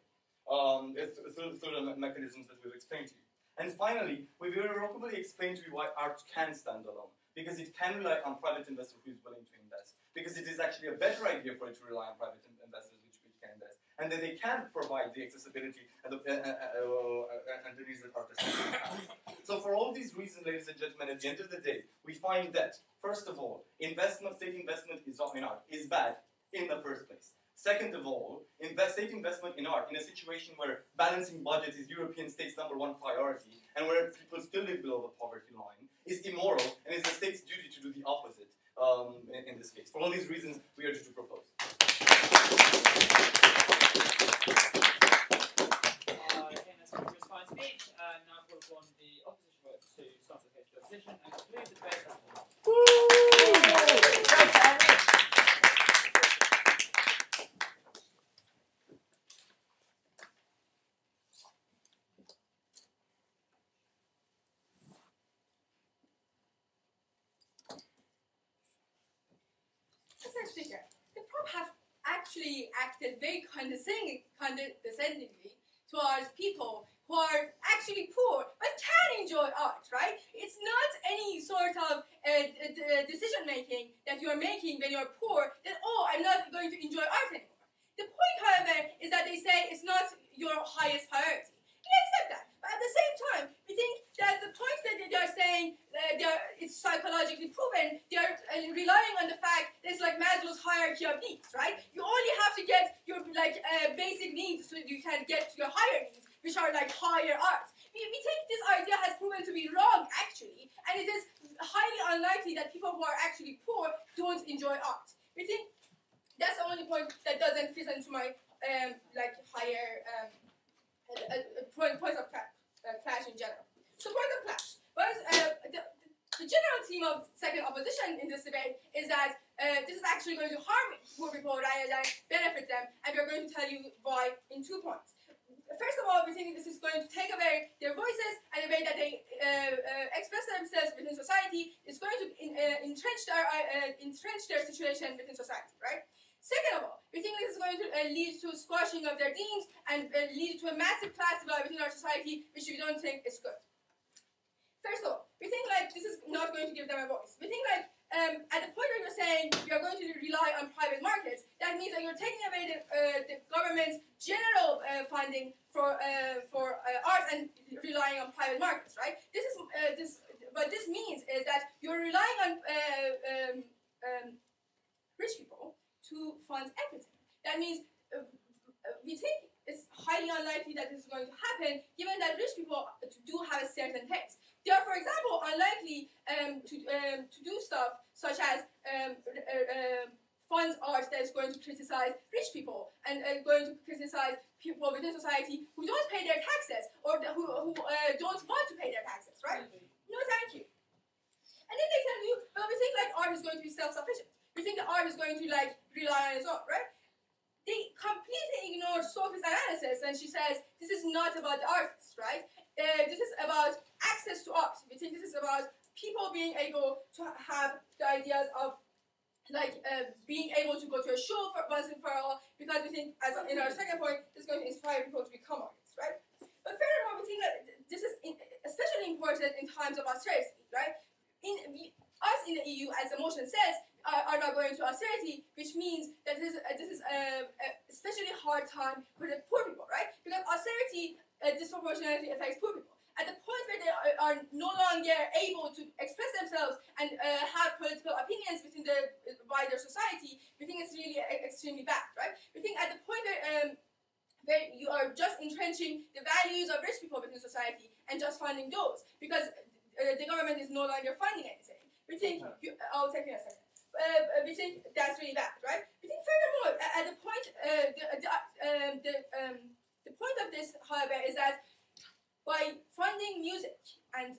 through the mechanisms that we've explained to you. And finally, we've irrevocably explained to you why art can stand alone, because it can rely on private investor who is willing to invest, because it is actually a better idea for it to rely on private investors which can invest, and then they can provide the accessibility and the needs that artists have. So for all these reasons, ladies and gentlemen, at the end of the day, we find that, first of all, state investment in art is bad in the first place. Second of all, state investment in art in a situation where balancing budgets is European states' #1 priority, and where people still live below the poverty line, is immoral, and it's the state's duty to do the opposite in this case. For all these reasons, we urge you to propose. I think that's a very fine speech, and now we'll go on the opposition vote to start the case of the opposition and conclude the debate. Mr. Speaker, the Pope have actually acted very condescendingly towards people who are actually poor but can enjoy art, right? It's not any sort of decision making that you are making when you are poor that, oh, I'm not going to enjoy art anymore. The point, however, is that they say it's not your highest priority. We accept that. But at the same time, we think that the point that they are saying it's psychologically proven, they are relying on the fact that it's like Maslow's hierarchy of needs, right? You only have to get your basic needs so you can get to your higher needs, which are like higher art. We think this idea has proven to be wrong, actually, and it is highly unlikely that people who are actually poor don't enjoy art. We think that's the only point that doesn't fit into my higher points of clash in general. So point of clash. But the general theme of second opposition in this debate is that this is actually going to harm poor people rather than benefit them, and we're going to tell you why in 2 points. First of all, we think this is going to take away their voices and the way that they express themselves within society. It's going to entrench their situation within society, right? Second of all, we think this is going to lead to squashing of their deans and lead to a massive class divide within our society, which we don't think is good. First of all, we think this is not going to give them a voice. We think at the point where you're saying we are going to rely on private markets, that means that you're taking away the government's general funding for arts and relying on private markets, right? What this means is that you're relying on rich people to fund everything. That means we think it's highly unlikely that this is going to happen, given that rich people do have a certain taste. They are, for example, unlikely to do stuff such as fund art that is going to criticize rich people and going to criticize people within society who don't pay their taxes or who don't want to pay their taxes, right? No, thank you. And then they tell you, well, we think art is going to be self-sufficient. We think that art is going to rely on its own, right? They completely ignore Sophie's analysis when she says this is not about the artists, right? This is about access to art. We think this is about people being able to have the ideas of being able to go to a show for once and for all, because we think, as in our second point, this is going to inspire people to become artists, right? But furthermore, we think that this is especially important in times of austerity, right? Us in the EU, as the motion says, are not going to austerity, which means that this is a especially hard time for the poor people, right? Because austerity disproportionately affects poor people. At the point where they are no longer able to express themselves and have political opinions within the wider society, we think it's really extremely bad, right? We think at the point where you are just entrenching the values of rich people within society and just funding those, because the government is no longer funding anything. We think, I'll take you a second. We think that's really bad, right? We think furthermore, at the point, the point of this, however, is that by funding music and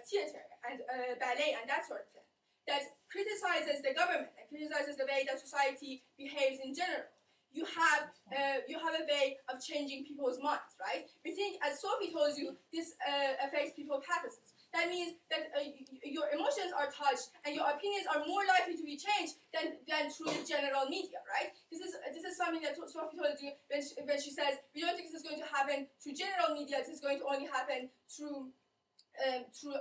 theater and ballet and that sort of thing, that criticizes the government and criticizes the way that society behaves in general, you have a way of changing people's minds, right? We think, as Sophie told you, this affects people's practices. That means that your emotions are touched and your opinions are more likely to be changed than through the general media, right? This is something that Sophie told you when she says, we don't think this is going to happen through general media, this is going to only happen through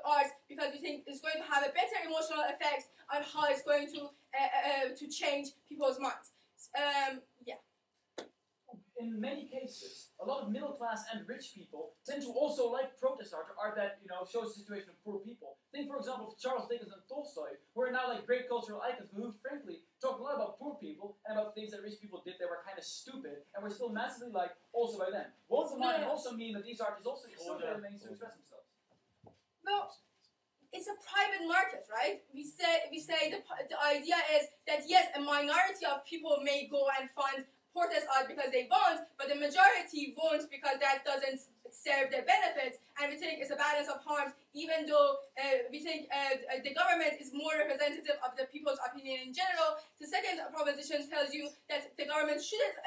art, because we think it's going to have a better emotional effect on how it's going to change people's minds. Yeah. In many cases, a lot of middle class and rich people tend to also like protest art, or art that shows the situation of poor people. Think, for example, of Charles Dickens and Tolstoy, who are now like great cultural icons, who frankly talk a lot about poor people and about things that rich people did that were kind of stupid and were still massively liked also by them. Won't the mind also mean that these artists also still get a means to express themselves? Well, it's a private market, right? We say the idea is that yes, a minority of people may go and fund protest art because they want, but the majority won't because that doesn't serve their benefits. And we think it's a balance of harms, even though we think the government is more representative of the people's opinion in general. The second proposition tells you that the government shouldn't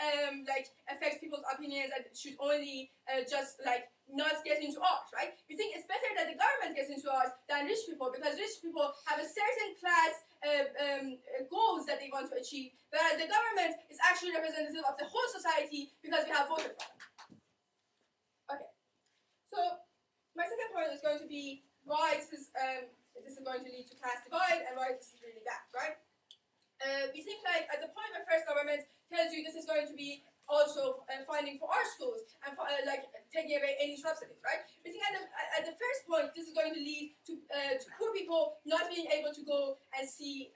affect people's opinions and should only just not get into art, right? We think it's better that the government gets into art than rich people, because rich people have a certain class goals that they want to achieve, whereas the government is actually representative of the whole society because we have voted for them. Okay, so my second point is going to be why this is going to lead to class divide and why this is really bad, right? We think at the point where first government tells you this is going to be also funding for our schools and taking away any subsidies, right? We think at the first point this is going to lead to poor people not being able to go and see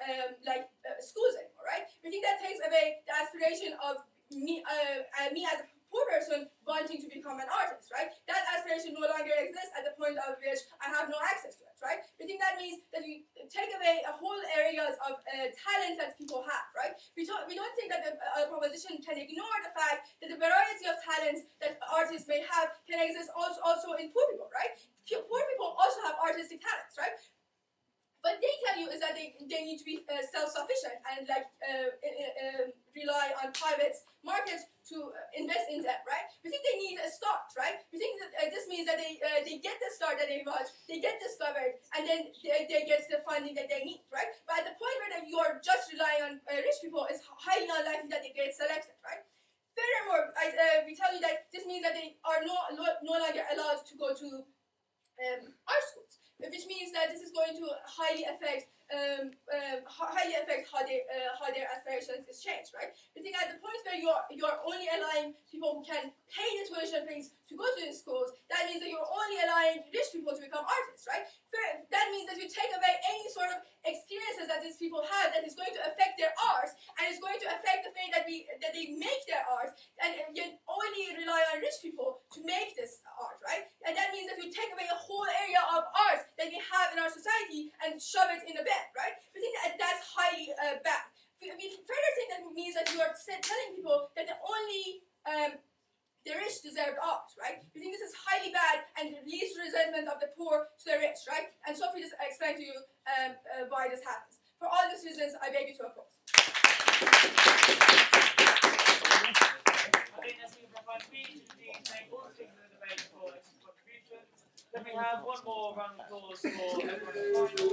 schools anymore, right? We think that takes away the aspiration of me as a poor person wanting to become an artist, right? That aspiration no longer exists at the point of which I have no access to it, right? We think that means that you take away a whole areas of talent that people have, right? We don't think that the proposition can ignore the fact that the variety of talents that artists may have can exist also in poor people, right? Poor people also have artistic talents, right? What they tell you is that they need to be self-sufficient and rely on private markets to invest in them, right? We think they need a start, right? We think that this means that they get the start that they want, they get discovered, and then they get the funding that they need, right? But at the point where you are just relying on rich people, it's highly unlikely that they get selected, right? Furthermore, we tell you that this means that they are no longer allowed to go to art schools, which means that this is going to highly affect how their aspirations is changed, right? We think at the point where you're only allowing people who can pay the tuition fees to go to the schools, that means that you're only allowing rich people to become artists, right? That means that you take away any sort of experiences that these people have that is going to affect their art, and it's going to affect the way that they make their art, and you only rely on rich people to make this art, right? And that means that you take away a whole area of art that we have in our society and shove it in a bin, right? We think that that's highly bad. We further think that means that you are telling people that only the rich deserve art, right? We think this is highly bad and leads to resentment of the poor to the rich, right? And Sophie just explained to you why this happens. For all these reasons, I beg you to applause. I think that's been a fine speech. Indeed, thank all the speakers in the debate for excellent contributions. Then we have one more round of applause for everyone in the final.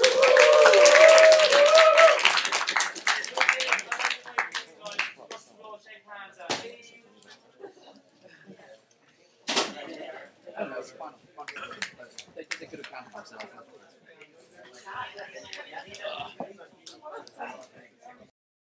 Shake hands at me. I don't know, it's fun. They could have counted themselves.